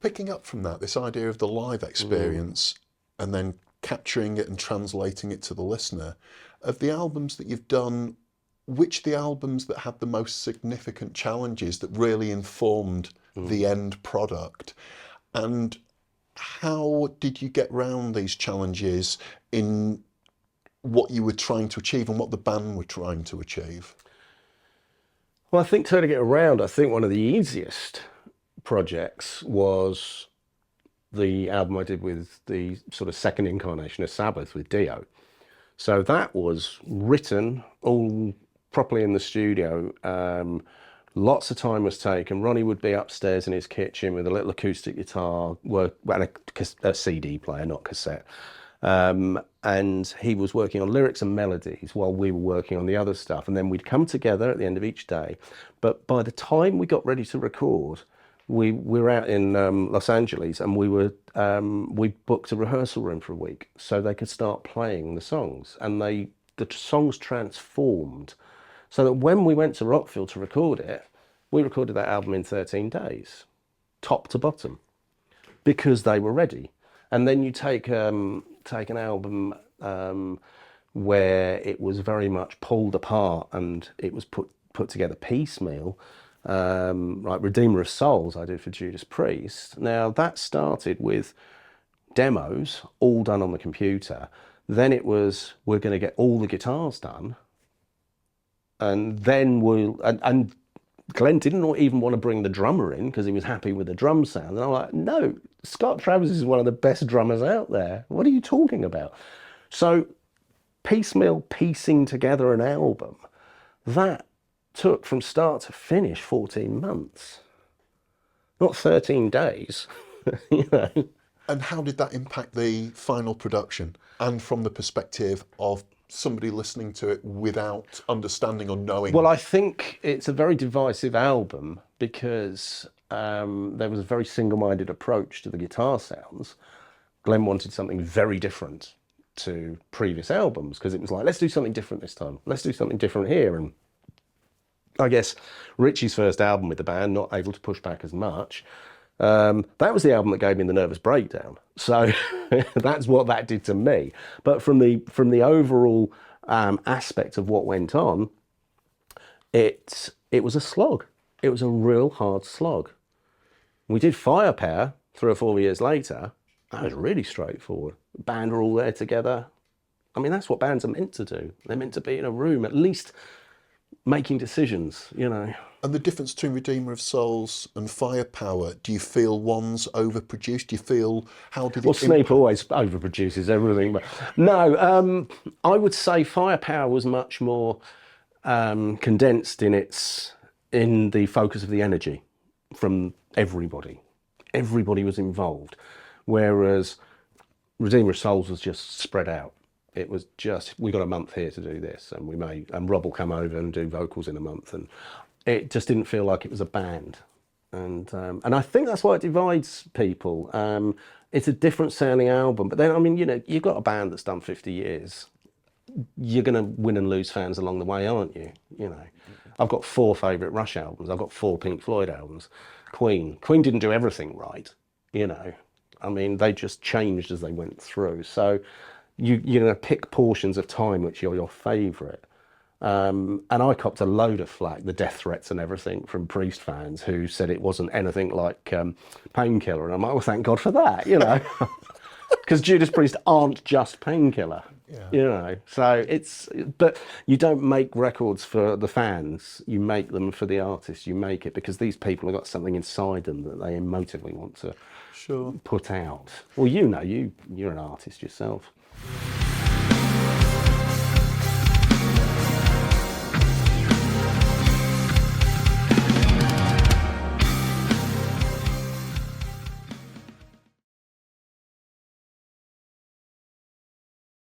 Picking up from that, this idea of the live experience and then capturing it and translating it to the listener, of the albums that you've done, which are the albums that had the most significant challenges that really informed the end product? And how did you get round these challenges in what you were trying to achieve and what the band were trying to achieve? Well, I think turning it around, I think one of the easiest projects was the album I did with the sort of second incarnation of Sabbath with Dio. So that was written all properly in the studio. Lots of time was taken. Ronnie would be upstairs in his kitchen with a little acoustic guitar, and a CD player, not cassette. And he was working on lyrics and melodies while we were working on the other stuff. And then we'd come together at the end of each day. But by the time we got ready to record, we were out in Los Angeles, and we booked a rehearsal room for a week so they could start playing the songs. And the songs transformed. So that when we went to Rockfield to record it, we recorded that album in 13 days, top to bottom, because they were ready. And then you take an album where it was very much pulled apart and it was put together piecemeal, like Redeemer of Souls I did for Judas Priest. Now that started with demos all done on the computer. Then it was, we're going to get all the guitars done. And then and Glenn didn't even want to bring the drummer in because he was happy with the drum sound. And I'm like, no, Scott Travis is one of the best drummers out there. What are you talking about? So piecemeal piecing together an album, that took from start to finish 14 months, not 13 days, you know. And how did that impact the final production? And from the perspective of somebody listening to it without understanding or knowing? Well, I think it's a very divisive album because there was a very single-minded approach to the guitar sounds. Glenn wanted something very different to previous albums because it was like, let's do something different this time. Let's do something different here. And I guess Richie's first album with the band, not able to push back as much. That was the album that gave me the nervous breakdown. So that's what that did to me. But from the overall aspect of what went on, it was a slog. It was a real hard slog. We did Firepower 3 or 4 years later. That was really straightforward. The band were all there together. I mean, that's what bands are meant to do. They're meant to be in a room, at least making decisions, you know. And the difference between Redeemer of Souls and Firepower, do you feel one's overproduced? Do you feel, how did it... Well, Snape always overproduces everything. But no, I would say Firepower was much more condensed in the focus of the energy from everybody. Everybody was involved. Whereas Redeemer of Souls was just spread out. It was just, we got a month here to do this, and Rob will come over and do vocals in a month, and it just didn't feel like it was a band. And I think that's why it divides people. It's a different sounding album, but then, I mean, you know, you've got a band that's done 50 years. You're going to win and lose fans along the way, aren't you? You know, I've got 4 favourite Rush albums. I've got 4 Pink Floyd albums. Queen didn't do everything right, you know. I mean, they just changed as they went through. So you're going to pick portions of time which are your favourite. And I copped a load of flack, the death threats and everything from Priest fans who said it wasn't anything like Painkiller. And I'm like, well, thank God for that, you know. Because Judas Priest aren't just Painkiller, you know. So but you don't make records for the fans. You make them for the artists. You make it because these people have got something inside them that they emotively want to put out. Well, you know, you're an artist yourself.